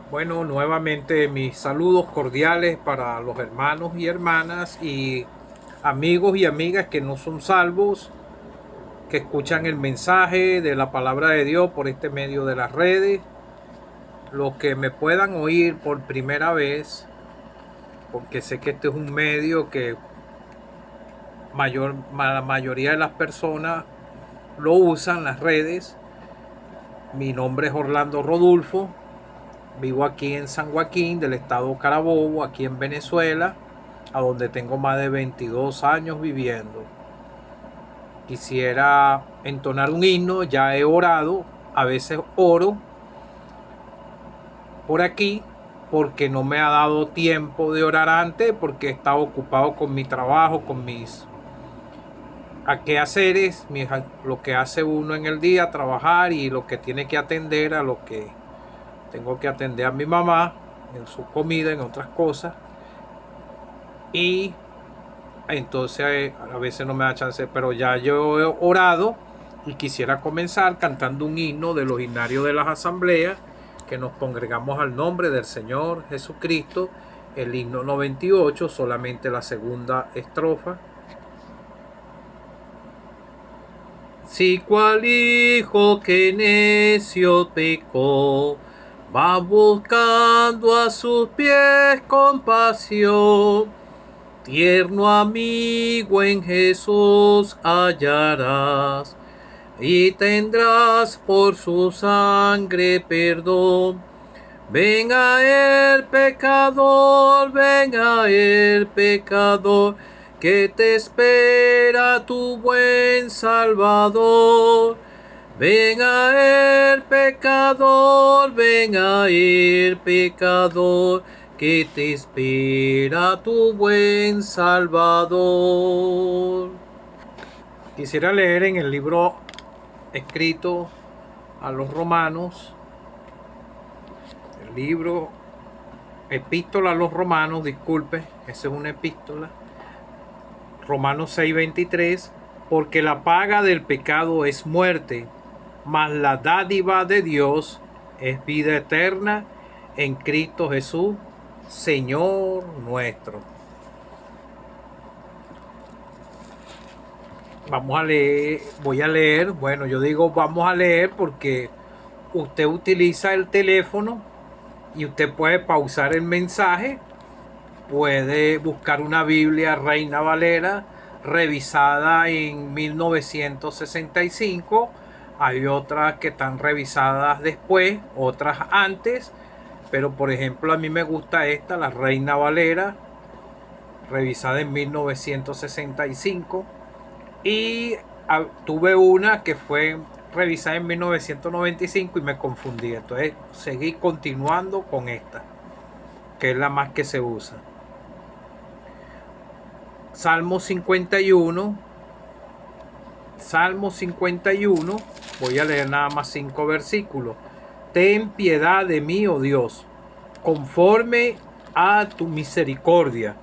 Bueno, nuevamente mis saludos cordiales para los hermanos y hermanas y amigos y amigas que no son salvos, que escuchan el mensaje de la palabra de Dios por este medio de las redes, los que me puedan oír por primera vez, porque sé que este es un medio que la mayoría de las personas lo usan, las redes. Mi nombre es Orlando Rodulfo. Vivo aquí en San Joaquín del estado Carabobo, aquí en Venezuela, a donde tengo más de 22 años viviendo. Quisiera entonar un himno, ya he orado, a veces oro por aquí, porque no me ha dado tiempo de orar antes, porque he estado ocupado con mi trabajo, con mis quehaceres, lo que hace uno en el día, trabajar y lo que tiene que atender a lo que tengo que atender a mi mamá, en su comida, en otras cosas. Y entonces a veces no me da chance, pero ya yo he orado y quisiera comenzar cantando un himno de los himnarios de las asambleas, que nos congregamos al nombre del Señor Jesucristo, el himno 98, solamente la segunda estrofa. Si cual hijo que necio pecó, va buscando a sus pies compasión, tierno amigo en Jesús hallarás, y tendrás por su sangre perdón. Ven a el pecador, que te espera tu buen Salvador. Ven a el pecador, que te espera tu buen Salvador. Quisiera leer en el libro escrito a los romanos, el libro epístola a los romanos, disculpe, esa es una epístola, Romanos 6:23, porque la paga del pecado es muerte, mas la dádiva de Dios es vida eterna en Cristo Jesús, Señor nuestro. Vamos a leer, voy a leer, bueno, yo digo vamos a leer porque usted utiliza el teléfono y usted puede pausar el mensaje, puede buscar una Biblia Reina Valera revisada en 1965. Hay otras que están revisadas después, otras antes, pero por ejemplo a mí me gusta esta, la Reina Valera, revisada en 1965. Y tuve una que fue revisada en 1995 y me confundí. Entonces seguí continuando con esta, que es la más que se usa. Salmo 51. Salmo 51. Voy a leer nada más 5 versículos. Ten piedad de mí, oh Dios, conforme a tu misericordia,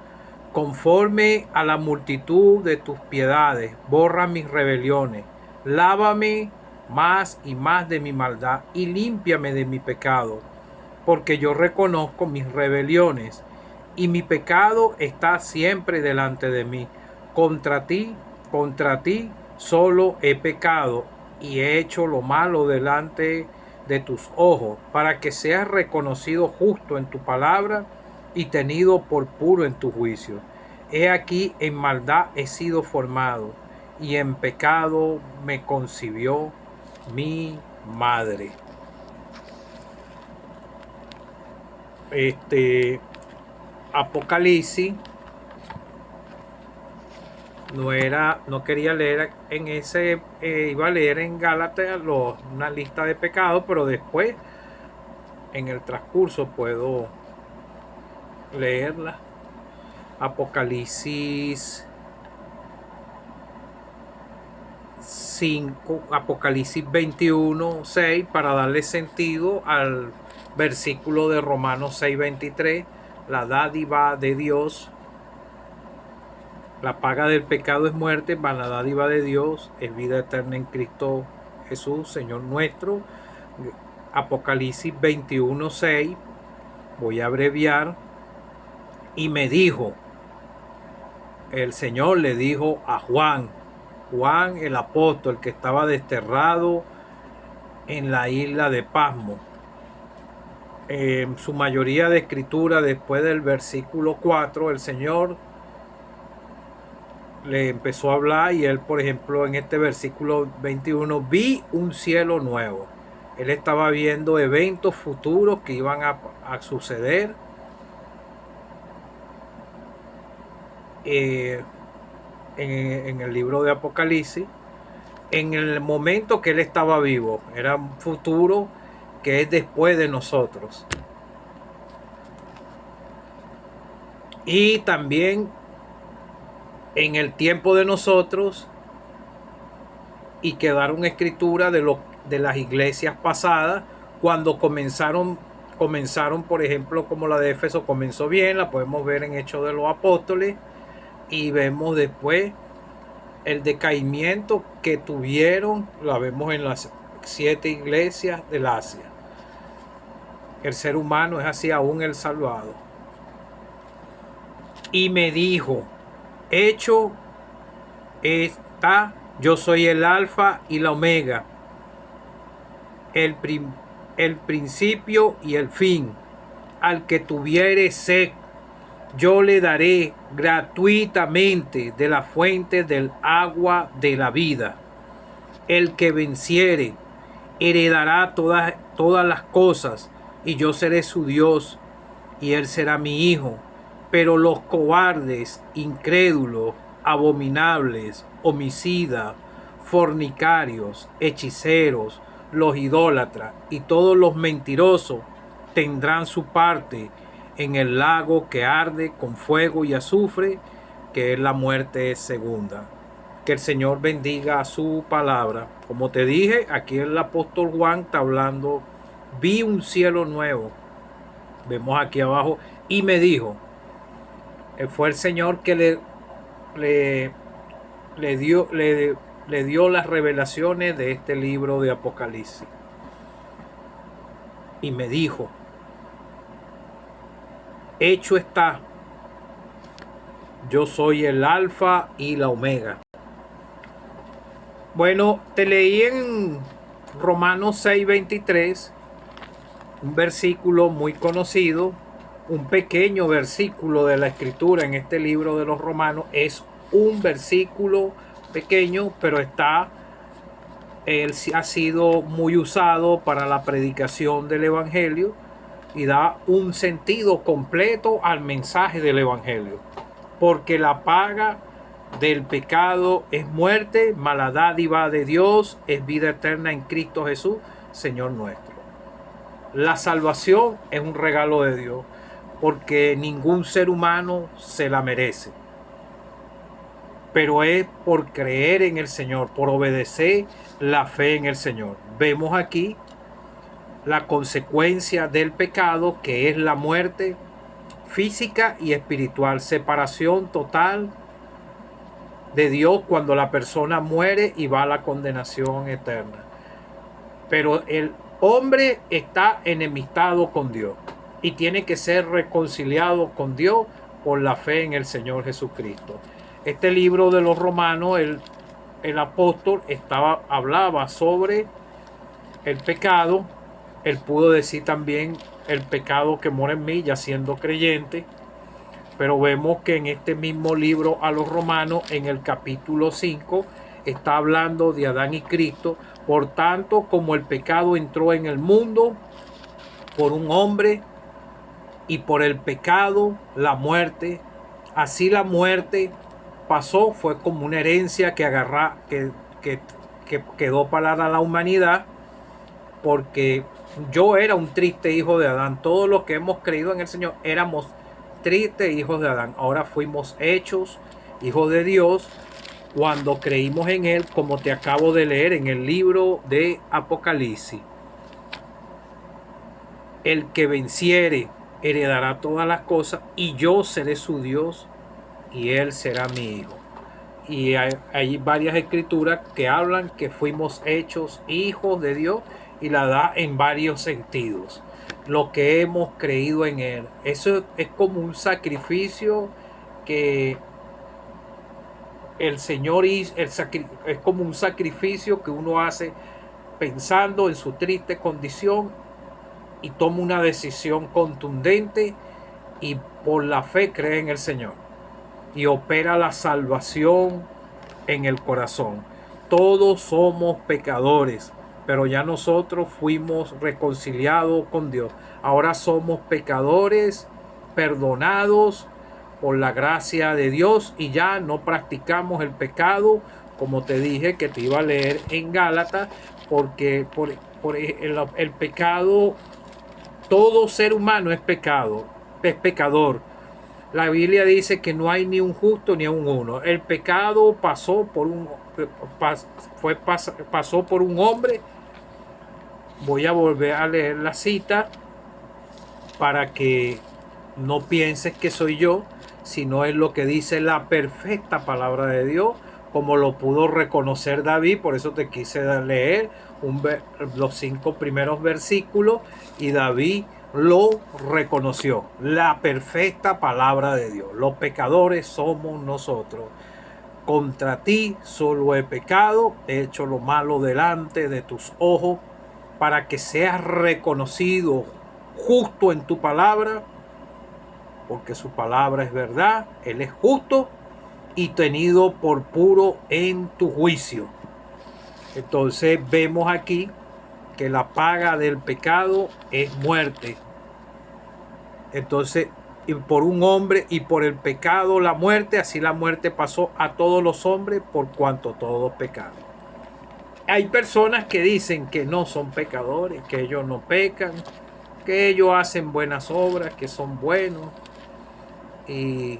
conforme a la multitud de tus piedades, borra mis rebeliones, lávame más y más de mi maldad y límpiame de mi pecado, porque yo reconozco mis rebeliones y mi pecado está siempre delante de mí. Contra ti solo he pecado y he hecho lo malo delante de tus ojos, para que seas reconocido justo en tu palabra y tenido por puro en tu juicio. He aquí, en maldad he sido formado, y en pecado me concibió mi madre. Apocalipsis no quería leer en ese, iba a leer en Gálatas una lista de pecados, pero después en el transcurso puedo leerla. Apocalipsis 5, Apocalipsis 21, 6, para darle sentido al versículo de Romanos 6:23, la dádiva de Dios, la paga del pecado es muerte, mas la dádiva de Dios es vida eterna en Cristo Jesús, Señor nuestro. Apocalipsis 21:6, voy a abreviar, y me dijo, el Señor le dijo a Juan el apóstol que estaba desterrado en la isla de Pasmo. En su mayoría de escritura, después del versículo 4, el Señor le empezó a hablar y él, por ejemplo, en este versículo 21, vi un cielo nuevo. Él estaba viendo eventos futuros que iban a suceder. En el libro de Apocalipsis, en el momento que él estaba vivo, era un futuro que es después de nosotros. Y también en el tiempo de nosotros, y quedaron escrituras de las iglesias pasadas, cuando comenzaron, por ejemplo, como la de Éfeso comenzó bien, la podemos ver en Hechos de los Apóstoles, y vemos después el decaimiento que tuvieron, la vemos en las 7 iglesias del Asia. El ser humano es así, aún el salvado. Y me dijo, hecho está, yo soy el alfa y la omega, el principio y el fin. Al que tuviere sed, yo le daré gratuitamente de la fuente del agua de la vida. El que venciere heredará todas las cosas, y yo seré su Dios, y él será mi hijo. Pero los cobardes, incrédulos, abominables, homicidas, fornicarios, hechiceros, los idólatras y todos los mentirosos tendrán su parte en el lago que arde con fuego y azufre, que es la muerte segunda. Que el Señor bendiga su palabra. Como te dije, aquí el apóstol Juan está hablando, vi un cielo nuevo. Vemos aquí abajo, y me dijo, fue el Señor que le dio las revelaciones de este libro de Apocalipsis. Y me dijo, hecho está, yo soy el alfa y la omega. Bueno, te leí en Romanos 6:23, un versículo muy conocido, un pequeño versículo de la escritura en este libro de los Romanos. Es un versículo pequeño, pero él ha sido muy usado para la predicación del Evangelio y da un sentido completo al mensaje del Evangelio. Porque la paga del pecado es muerte, mas la dádiva de Dios es vida eterna en Cristo Jesús, Señor nuestro. La salvación es un regalo de Dios, porque ningún ser humano se la merece. Pero es por creer en el Señor, por obedecer la fe en el Señor. Vemos aquí la consecuencia del pecado, que es la muerte física y espiritual, separación total de Dios cuando la persona muere y va a la condenación eterna. Pero el hombre está enemistado con Dios y tiene que ser reconciliado con Dios por la fe en el Señor Jesucristo. Este libro de los Romanos, el apóstol hablaba sobre el pecado. Él pudo decir también el pecado que mora en mí, ya siendo creyente. Pero vemos que en este mismo libro a los Romanos, en el capítulo 5, está hablando de Adán y Cristo. Por tanto, como el pecado entró en el mundo por un hombre, y por el pecado la muerte, así la muerte pasó, fue como una herencia que quedó para la humanidad, porque yo era un triste hijo de Adán. Todos los que hemos creído en el Señor éramos tristes hijos de Adán. Ahora fuimos hechos hijos de Dios cuando creímos en Él, como te acabo de leer en el libro de Apocalipsis. El que venciere heredará todas las cosas, y yo seré su Dios y él será mi hijo. Y hay varias escrituras que hablan que fuimos hechos hijos de Dios y la da en varios sentidos. Lo que hemos creído en Él. Eso es como un sacrificio que el Señor hizo, es como un sacrificio que uno hace pensando en su triste condición y toma una decisión contundente y por la fe cree en el Señor y opera la salvación en el corazón. Todos somos pecadores, pero ya nosotros fuimos reconciliados con Dios. Ahora somos pecadores perdonados por la gracia de Dios y ya no practicamos el pecado, como te dije que te iba a leer en Gálatas, porque por el pecado, todo ser humano es pecador. La Biblia dice que no hay ni un justo ni un uno. El pecado pasó por un hombre. Voy a volver a leer la cita para que no pienses que soy yo, sino es lo que dice la perfecta palabra de Dios, como lo pudo reconocer David. Por eso te quise leer los 5 primeros versículos y David lo reconoció, la perfecta palabra de Dios. Los pecadores somos nosotros. Contra ti solo he pecado, he hecho lo malo delante de tus ojos, para que seas reconocido justo en tu palabra, porque su palabra es verdad, Él es justo y tenido por puro en tu juicio. Entonces vemos aquí que la paga del pecado es muerte. Entonces, y por un hombre y por el pecado la muerte, así la muerte pasó a todos los hombres por cuanto todos pecaron. Hay personas que dicen que no son pecadores, que ellos no pecan, que ellos hacen buenas obras, que son buenos. Y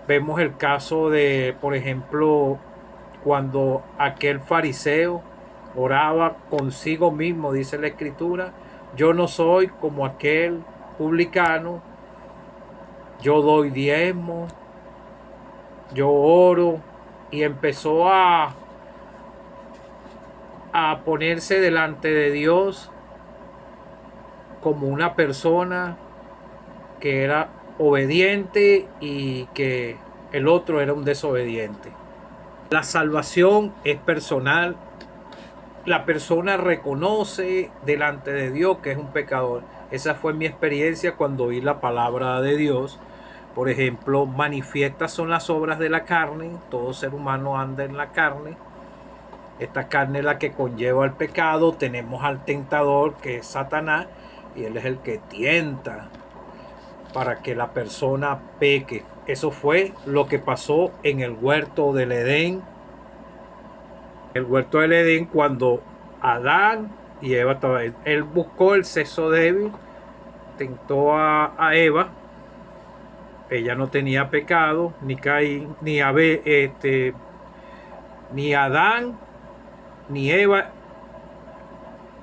vemos el caso de, por ejemplo, cuando aquel fariseo oraba consigo mismo, dice la Escritura: yo no soy como aquel publicano, yo doy diezmo, yo oro, y empezó a ponerse delante de Dios como una persona que era obediente y que el otro era un desobediente. La salvación es personal. La persona reconoce delante de Dios que es un pecador. Esa fue mi experiencia cuando oí la palabra de Dios. Por ejemplo, manifiestas son las obras de la carne. Todo ser humano anda en la carne. Esta carne es la que conlleva el pecado. Tenemos al tentador, que es Satanás, y él es el que tienta para que la persona peque. Eso fue lo que pasó en el huerto del Edén. El huerto del Edén, cuando Adán y Eva estaban, él buscó el sexo débil, tentó a Eva. Ella no tenía pecado, ni Caín, ni Abel, ni Adán, ni Eva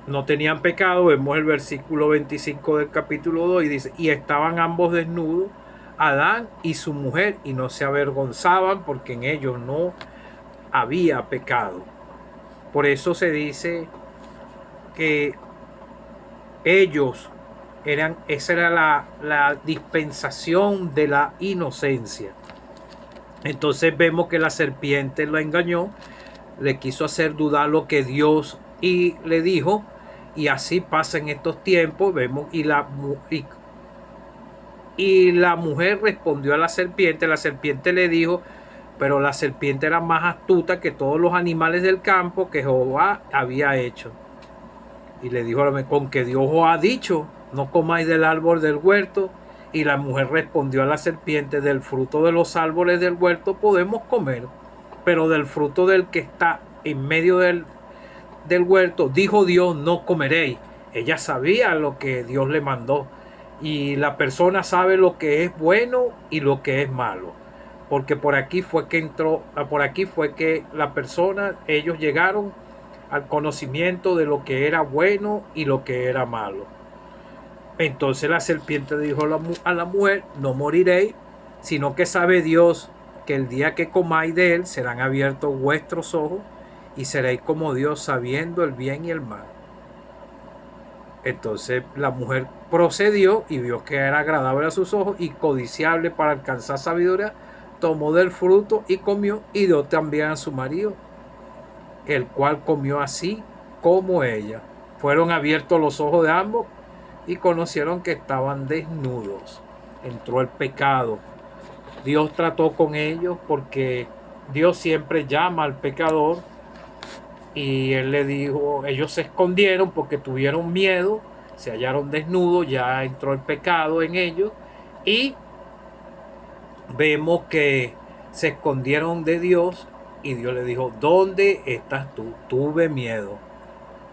no tenían pecado. Vemos el versículo 25 del capítulo 2 y dice: y estaban ambos desnudos, Adán y su mujer, y no se avergonzaban, porque en ellos no había pecado. Por eso se dice que ellos esa era la dispensación de la inocencia. Entonces vemos que la serpiente lo engañó, le quiso hacer dudar lo que Dios y le dijo, y así pasa en estos tiempos. Vemos y la mujer respondió a la serpiente le dijo, pero la serpiente era más astuta que todos los animales del campo que Jehová había hecho. Y le dijo: con que Dios os ha dicho, no comáis del árbol del huerto. Y la mujer respondió a la serpiente: del fruto de los árboles del huerto podemos comer, pero del fruto del que está en medio del huerto, dijo Dios, no comeréis. Ella sabía lo que Dios le mandó. Y la persona sabe lo que es bueno y lo que es malo, porque por aquí fue que la persona, ellos llegaron al conocimiento de lo que era bueno y lo que era malo. Entonces la serpiente dijo a la mujer: no moriréis, sino que sabe Dios que el día que comáis de él serán abiertos vuestros ojos y seréis como Dios, sabiendo el bien y el mal. Entonces la mujer procedió y vio que era agradable a sus ojos y codiciable para alcanzar sabiduría, tomó del fruto y comió y dio también a su marido, el cual comió así como ella. Fueron abiertos los ojos de ambos y conocieron que estaban desnudos. Entró el pecado. Dios trató con ellos porque Dios siempre llama al pecador, y él le dijo, ellos se escondieron porque tuvieron miedo, se hallaron desnudos, ya entró el pecado en ellos y vemos que se escondieron de Dios y Dios le dijo, ¿dónde estás tú? Tuve miedo.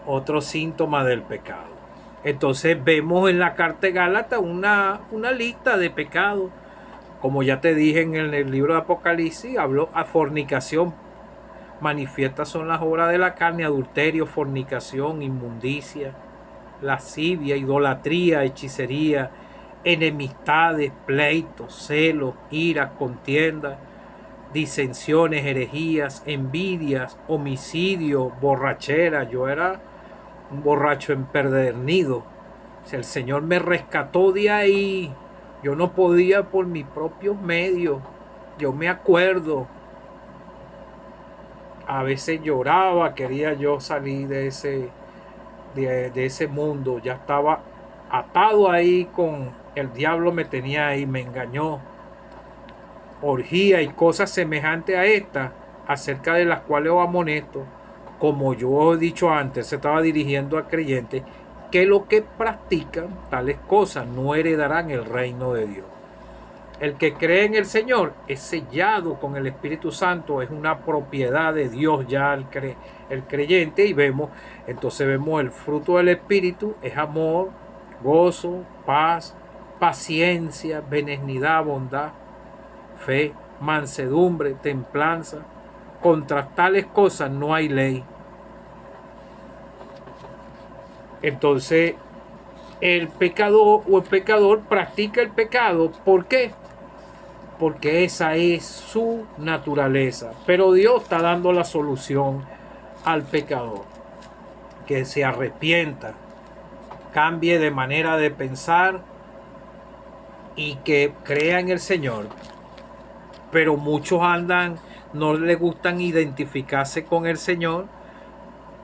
Otro síntoma del pecado. Entonces vemos en la carta de Gálatas una lista de pecados. Como ya te dije en el libro de Apocalipsis, habló a fornicación. Manifiestas son las obras de la carne: adulterio, fornicación, inmundicia, lascivia, idolatría, hechicería, enemistades, pleitos, celos, ira, contienda, disensiones, herejías, envidias, homicidio, borrachera. Yo era un borracho empedernido. Si el Señor me rescató de ahí, yo no podía por mis propios medios. Yo me acuerdo, a veces lloraba, quería yo salir de ese mundo. Ya estaba atado ahí, con el diablo me tenía ahí, me engañó. Orgía y cosas semejantes a esta, acerca de las cuales os amonesto, como yo he dicho antes, se estaba dirigiendo a creyentes, que los que practican tales cosas no heredarán el reino de Dios. El que cree en el Señor es sellado con el Espíritu Santo, es una propiedad de Dios ya el creyente. Y entonces vemos el fruto del Espíritu: es amor, gozo, paz, paciencia, benignidad, bondad, fe, mansedumbre, templanza. Contra tales cosas no hay ley. Entonces el pecador o el pecador practica el pecado. ¿Por qué? Porque esa es su naturaleza. Pero Dios está dando la solución al pecador: que se arrepienta, cambie de manera de pensar y que crea en el Señor. Pero muchos no les gustan identificarse con el Señor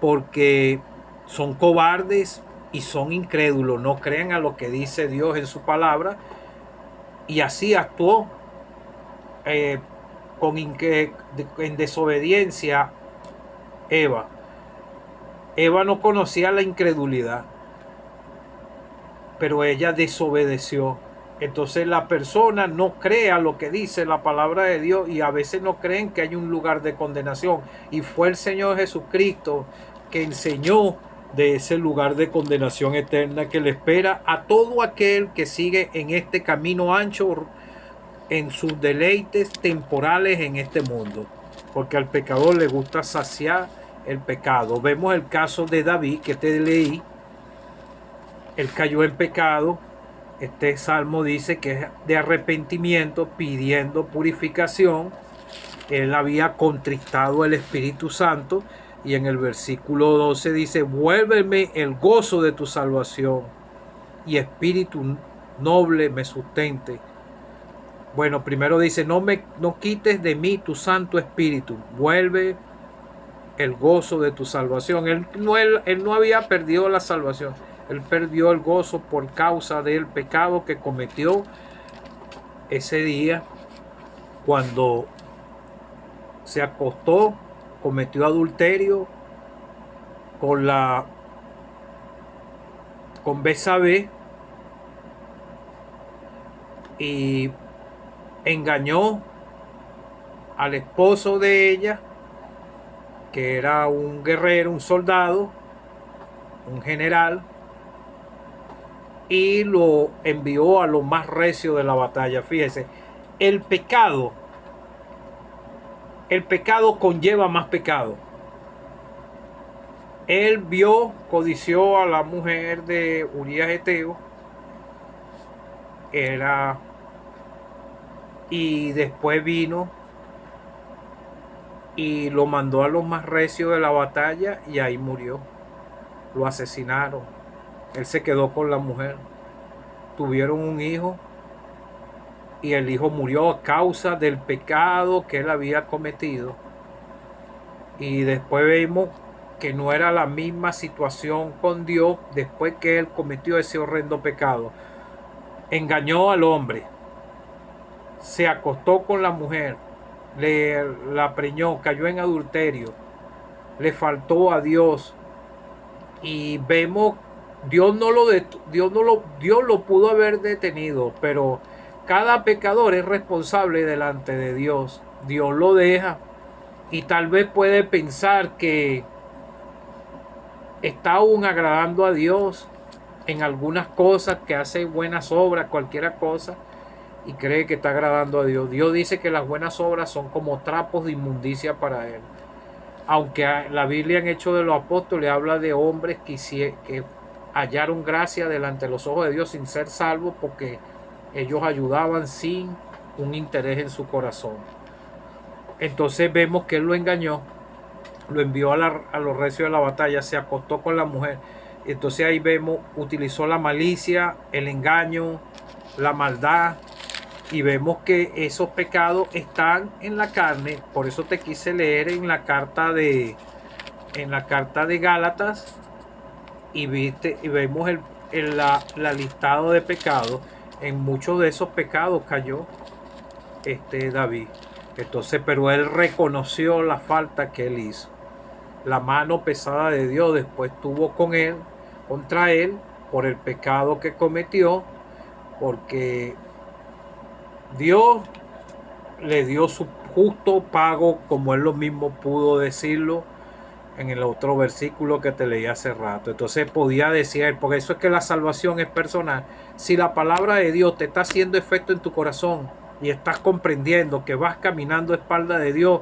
porque son cobardes y son incrédulos, no creen a lo que dice Dios en su palabra, y así actuó en desobediencia Eva. Eva no conocía la incredulidad, pero ella desobedeció. Entonces la persona no cree a lo que dice la palabra de Dios, y a veces no creen que hay un lugar de condenación. Y fue el Señor Jesucristo que enseñó de ese lugar de condenación eterna que le espera a todo aquel que sigue en este camino ancho, en sus deleites temporales en este mundo, porque al pecador le gusta saciar el pecado. Vemos el caso de David que te leí. Él cayó en pecado. Este salmo dice que es de arrepentimiento, pidiendo purificación. Él había contristado el Espíritu Santo, y en el versículo 12 dice: vuélveme el gozo de tu salvación, y espíritu noble me sustente. Bueno, primero dice: no quites de mí tu Santo Espíritu, vuelve el gozo de tu salvación. Él no había perdido la salvación, él perdió el gozo por causa del pecado que cometió ese día cuando se acostó, cometió adulterio con Betsabé y engañó al esposo de ella, que era un guerrero, un soldado, un general, y lo envió a lo más recio de la batalla. Fíjese, el pecado conlleva más pecado. Él codició a la mujer de Urías Eteo, y después vino y lo mandó a los más recios de la batalla, y ahí murió. Lo asesinaron. Él se quedó con la mujer. Tuvieron un hijo y el hijo murió a causa del pecado que él había cometido. Y después vemos que no era la misma situación con Dios después que él cometió ese horrendo pecado. Engañó al hombre, se acostó con la mujer, la preñó, cayó en adulterio, le faltó a Dios. Y vemos, Dios lo pudo haber detenido, pero cada pecador es responsable delante de Dios. Dios lo deja y tal vez puede pensar que está aún agradando a Dios en algunas cosas, que hace buenas obras, cualquier cosa, y cree que está agradando a Dios. Dios dice que las buenas obras son como trapos de inmundicia para Él. Aunque la Biblia en Hechos de los Apóstoles habla de hombres que hallaron gracia delante de los ojos de Dios sin ser salvos, porque ellos ayudaban sin un interés en su corazón. Entonces vemos que él lo engañó, lo envió a los recios de la batalla, se acostó con la mujer. Entonces ahí vemos, utilizó la malicia, el engaño, la maldad, y vemos que esos pecados están en la carne. Por eso te quise leer en la carta de Gálatas, y vemos la listado de pecados. En muchos de esos pecados cayó David. Entonces, pero él reconoció la falta que él hizo. La mano pesada de Dios después estuvo contra él por el pecado que cometió, porque Dios le dio su justo pago, como él lo mismo pudo decirlo en el otro versículo que te leí hace rato. Entonces podía decir, porque eso es que la salvación es personal. Si la palabra de Dios te está haciendo efecto en tu corazón y estás comprendiendo que vas caminando a espalda de Dios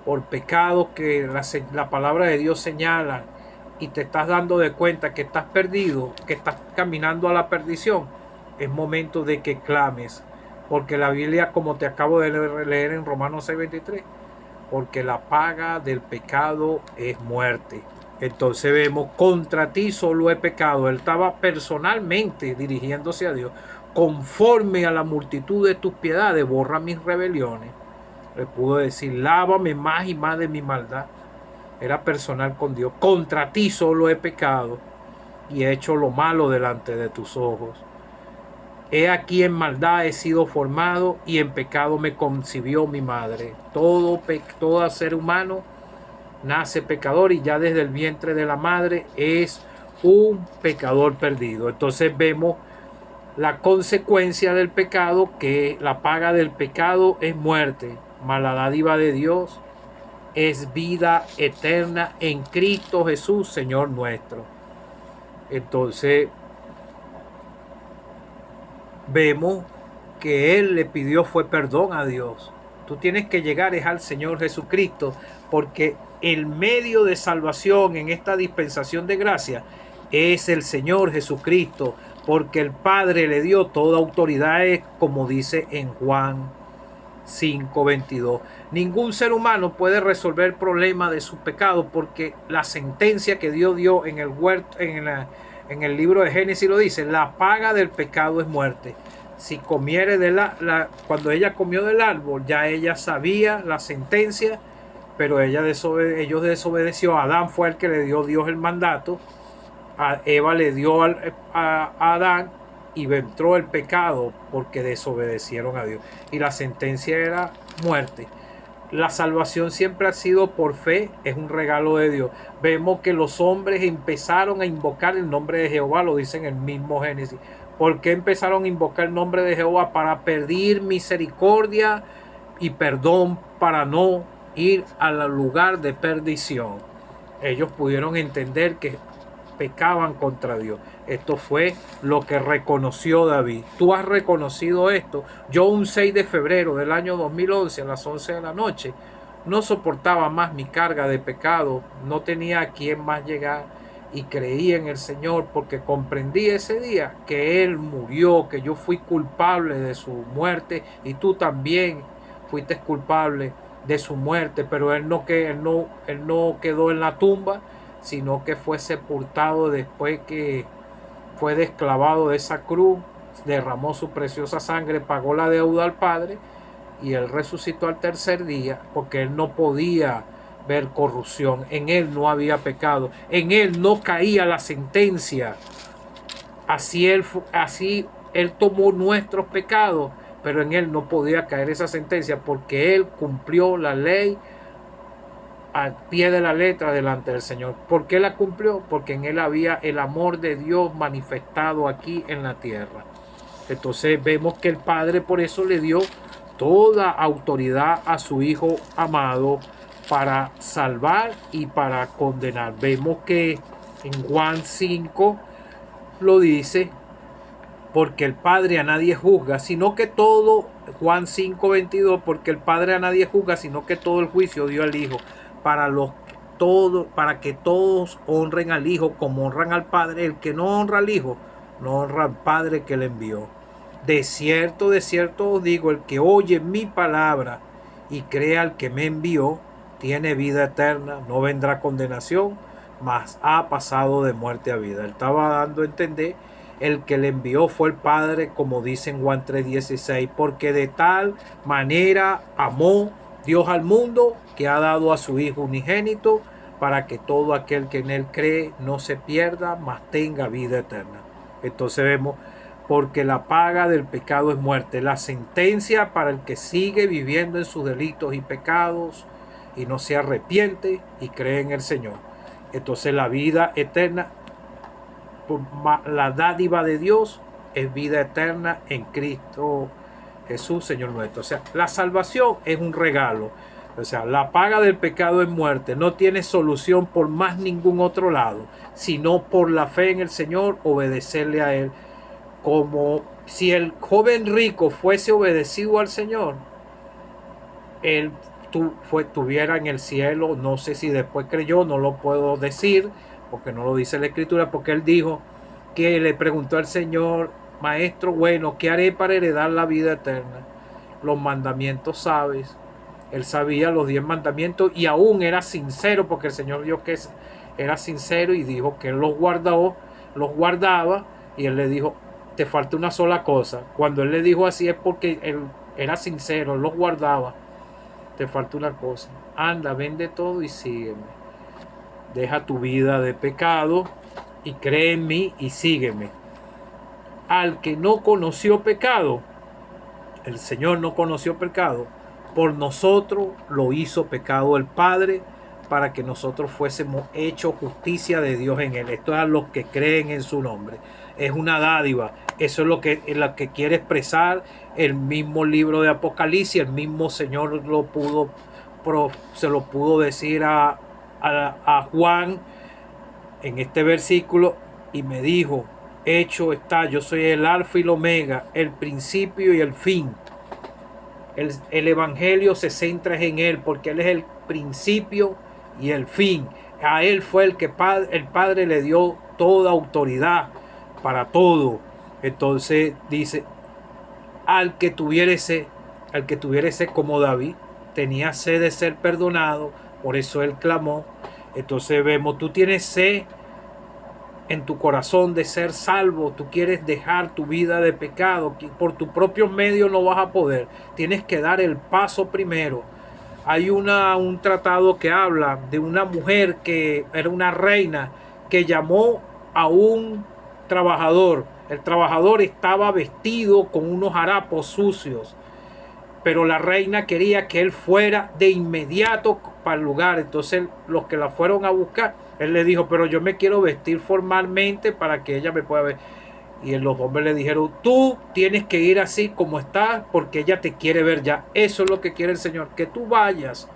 por pecados que la palabra de Dios señala, y te estás dando de cuenta que estás perdido, que estás caminando a la perdición, es momento de que clames. Porque la Biblia, como te acabo de leer en Romanos 6:23, porque la paga del pecado es muerte. Entonces vemos, contra ti solo he pecado. Él estaba personalmente dirigiéndose a Dios. Conforme a la multitud de tus piedades, borra mis rebeliones. Le pudo decir, lávame más y más de mi maldad. Era personal con Dios. Contra ti solo he pecado y he hecho lo malo delante de tus ojos. He aquí en maldad he sido formado y en pecado me concibió mi madre. Todo ser humano nace pecador y ya desde el vientre de la madre es un pecador perdido. Entonces vemos la consecuencia del pecado, que la paga del pecado es muerte, mas la dádiva de Dios es vida eterna en Cristo Jesús, Señor nuestro. Entonces vemos que él le pidió fue perdón a Dios. Tú tienes que llegar es al Señor Jesucristo, porque el medio de salvación en esta dispensación de gracia es el Señor Jesucristo, porque el Padre le dio toda autoridad, como dice en Juan 5:22. Ningún ser humano puede resolver el problema de su pecado, porque la sentencia que Dios dio en el huerto, en el libro de Génesis lo dice, la paga del pecado es muerte. Si comiere cuando ella comió del árbol, ya ella sabía la sentencia, pero ellos desobedeció. Adán fue el que le dio Dios el mandato, a Eva le dio a Adán, y entró el pecado porque desobedecieron a Dios, y la sentencia era muerte. La salvación siempre ha sido por fe, es un regalo de Dios. Vemos que los hombres empezaron a invocar el nombre de Jehová, lo dice en el mismo Génesis. ¿Por qué empezaron a invocar el nombre de Jehová? Para pedir misericordia y perdón, para no ir al lugar de perdición. Ellos pudieron entender que pecaban contra Dios. Esto fue lo que reconoció David. Tú has reconocido esto. Yo un 6 de febrero del año 2011 a las 11 de la noche no soportaba más mi carga de pecado, no tenía a quién más llegar, y creí en el Señor porque comprendí ese día que Él murió, que yo fui culpable de su muerte y tú también fuiste culpable de su muerte, pero él no quedó en la tumba, sino que fue sepultado después que fue desclavado de esa cruz, derramó su preciosa sangre, pagó la deuda al Padre, y él resucitó al tercer día, porque él no podía ver corrupción, en él no había pecado, en él no caía la sentencia. Así él tomó nuestros pecados, pero en él no podía caer esa sentencia, porque él cumplió la ley al pie de la letra delante del Señor. ¿Por qué la cumplió? Porque en él había el amor de Dios manifestado aquí en la tierra. Entonces vemos que el Padre por eso le dio toda autoridad a su Hijo amado para salvar y para condenar. Vemos que en Juan 5 lo dice, porque el Padre a nadie juzga, sino que todo, Juan 5:22, porque el Padre a nadie juzga, sino que todo el juicio dio al Hijo, para que todos honren al Hijo como honran al Padre. El que no honra al Hijo, no honra al Padre que le envió. De cierto os digo, el que oye mi palabra y cree al que me envió, tiene vida eterna, no vendrá condenación, mas ha pasado de muerte a vida. Él estaba dando a entender, el que le envió fue el Padre, como dice en Juan 3:16, porque de tal manera amó Dios al mundo, que ha dado a su Hijo unigénito, para que todo aquel que en él cree no se pierda, mas tenga vida eterna. Entonces vemos, porque la paga del pecado es muerte, la sentencia para el que sigue viviendo en sus delitos y pecados y no se arrepiente y cree en el Señor. Entonces la vida eterna, la dádiva de Dios es vida eterna en Cristo Jesús, Señor nuestro. O sea, la salvación es un regalo. O sea, la paga del pecado es muerte. No tiene solución por más ningún otro lado, sino por la fe en el Señor, obedecerle a Él. Como si el joven rico fuese obedecido al Señor, él estuviera en el cielo. No sé si después creyó, no lo puedo decir, porque no lo dice la Escritura, porque él dijo que le preguntó al Señor: Maestro, bueno, ¿qué haré para heredar la vida eterna? Los mandamientos sabes. Él sabía los 10 mandamientos y aún era sincero, porque el Señor vio que era sincero y dijo que él los guardaba, y él le dijo: te falta una sola cosa. Cuando él le dijo así es porque él era sincero, él los guardaba. Te falta una cosa. Anda, vende todo y sígueme. Deja tu vida de pecado y cree en mí y sígueme. Al que no conoció pecado, el Señor no conoció pecado, por nosotros lo hizo pecado el Padre, para que nosotros fuésemos hechos justicia de Dios en él. Esto es a los que creen en su nombre. Es una dádiva. Eso es lo que quiere expresar el mismo libro de Apocalipsis. El mismo Señor se lo pudo decir a Juan en este versículo, y me dijo: hecho está, yo soy el alfa y el omega, el principio y el fin. El evangelio se centra en él, porque él es el principio y el fin. A él fue el que el Padre le dio toda autoridad para todo. Entonces dice: al que tuviere sed como David, tenía sed de ser perdonado, por eso él clamó. Entonces vemos, tú tienes sed en tu corazón de ser salvo, tú quieres dejar tu vida de pecado, por tus propios medios no vas a poder, tienes que dar el paso primero. Hay un tratado que habla de una mujer que era una reina, que llamó a un trabajador. El trabajador estaba vestido con unos harapos sucios, pero la reina quería que él fuera de inmediato para el lugar. Entonces los que la fueron a buscar, él le dijo: pero yo me quiero vestir formalmente para que ella me pueda ver. Y los hombres le dijeron: tú tienes que ir así como estás, porque ella te quiere ver ya. Eso es lo que quiere el Señor, que tú vayas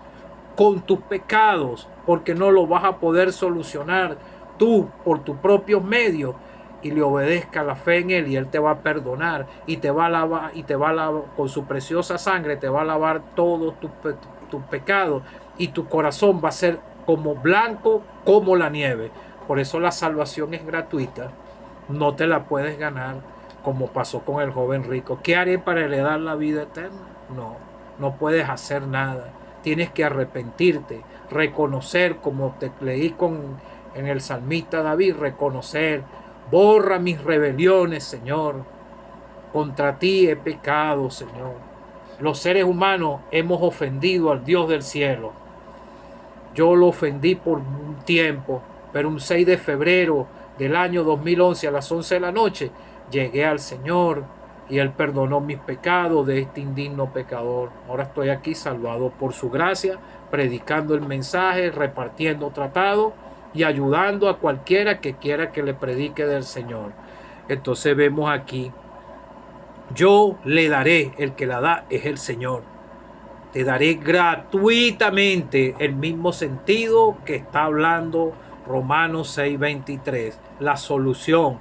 con tus pecados, porque no lo vas a poder solucionar tú por tus propios medios, y le obedezca la fe en él, y él te va a perdonar y te va a lavar, con su preciosa sangre te va a lavar todos tus pecados, y tu corazón va a ser como blanco como la nieve. Por eso la salvación es gratuita, no te la puedes ganar, como pasó con el joven rico. ¿Qué haré para heredar la vida eterna? No puedes hacer nada. Tienes que arrepentirte, reconocer, como te leí en el salmista David, reconocer: Borra mis rebeliones, Señor. Contra ti he pecado, Señor. Los seres humanos hemos ofendido al Dios del cielo. Yo lo ofendí por un tiempo, pero un 6 de febrero del año 2011 a las 11 de la noche llegué al Señor y Él perdonó mis pecados de este indigno pecador. Ahora estoy aquí salvado por su gracia, predicando el mensaje, repartiendo tratado y ayudando a cualquiera que quiera que le predique del Señor. Entonces vemos aquí, yo le daré, el que la da es el Señor. Te daré gratuitamente, el mismo sentido que está hablando Romanos 6:23. La solución.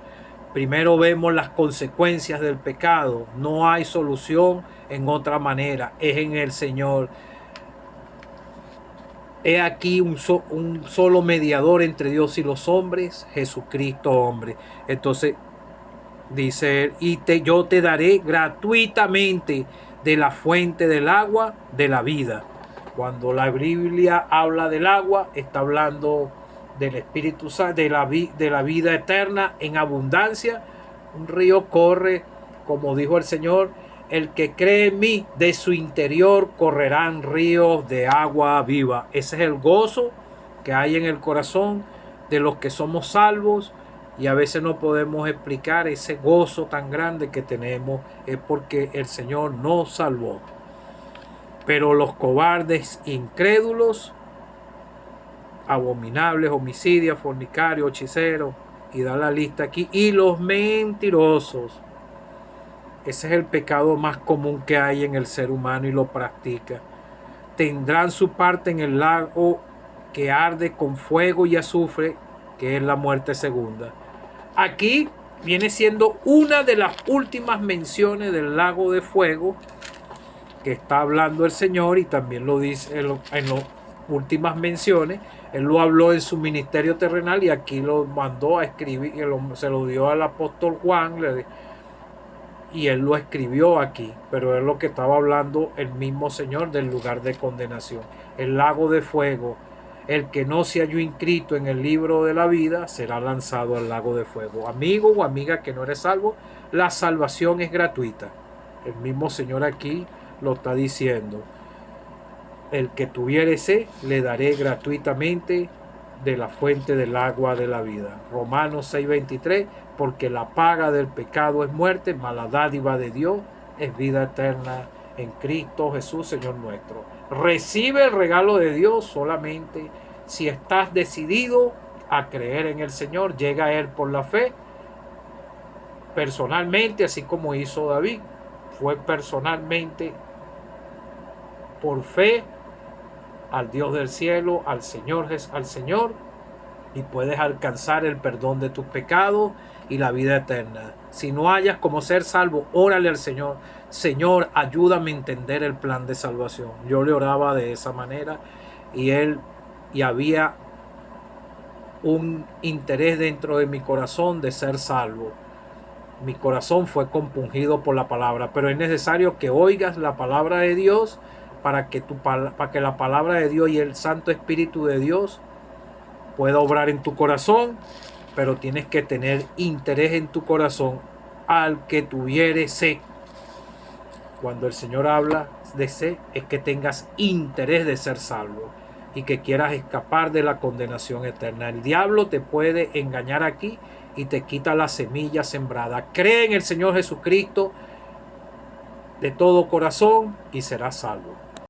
Primero vemos las consecuencias del pecado. No hay solución en otra manera. Es en el Señor. He aquí un solo mediador entre Dios y los hombres, Jesucristo hombre. Entonces dice él, y yo te daré gratuitamente de la fuente del agua de la vida. Cuando la Biblia habla del agua, está hablando del Espíritu Santo, de la vida eterna en abundancia. Un río corre, como dijo el Señor, el que cree en mí, de su interior correrán ríos de agua viva. Ese es el gozo que hay en el corazón de los que somos salvos. Y a veces no podemos explicar ese gozo tan grande que tenemos, es porque el Señor nos salvó. Pero los cobardes, incrédulos, abominables, homicidios, fornicarios, hechiceros, y da la lista aquí, y los mentirosos. Ese es el pecado más común que hay en el ser humano y lo practica. Tendrán su parte en el lago que arde con fuego y azufre, que es la muerte segunda. Aquí viene siendo una de las últimas menciones del lago de fuego que está hablando el Señor, y también lo dice en las últimas menciones. Él lo habló en su ministerio terrenal y aquí lo mandó a escribir, se lo dio al apóstol Juan y él lo escribió aquí, pero es lo que estaba hablando el mismo Señor del lugar de condenación, el lago de fuego. El que no se halló inscrito en el libro de la vida será lanzado al lago de fuego. Amigo o amiga que no eres salvo, la salvación es gratuita. El mismo Señor aquí lo está diciendo. El que tuviere sed, le daré gratuitamente de la fuente del agua de la vida. Romanos 6:23, porque la paga del pecado es muerte, mas la dádiva de Dios es vida eterna en Cristo Jesús, Señor nuestro. Recibe el regalo de Dios solamente si estás decidido a creer en el Señor. Llega a Él por la fe, personalmente, así como hizo David. Fue personalmente, por fe, al Dios del cielo, al Señor, y puedes alcanzar el perdón de tus pecados y la vida eterna. Si no hayas como ser salvo, órale al Señor. Señor, ayúdame a entender el plan de salvación. Yo le oraba de esa manera y había un interés dentro de mi corazón de ser salvo. Mi corazón fue compungido por la palabra, pero es necesario que oigas la palabra de Dios para que la palabra de Dios y el Santo Espíritu de Dios pueda obrar en tu corazón, pero tienes que tener interés en tu corazón al que tuviere sed. Cuando el Señor habla de sed, es que tengas interés de ser salvo y que quieras escapar de la condenación eterna. El diablo te puede engañar aquí y te quita la semilla sembrada. Cree en el Señor Jesucristo de todo corazón y serás salvo.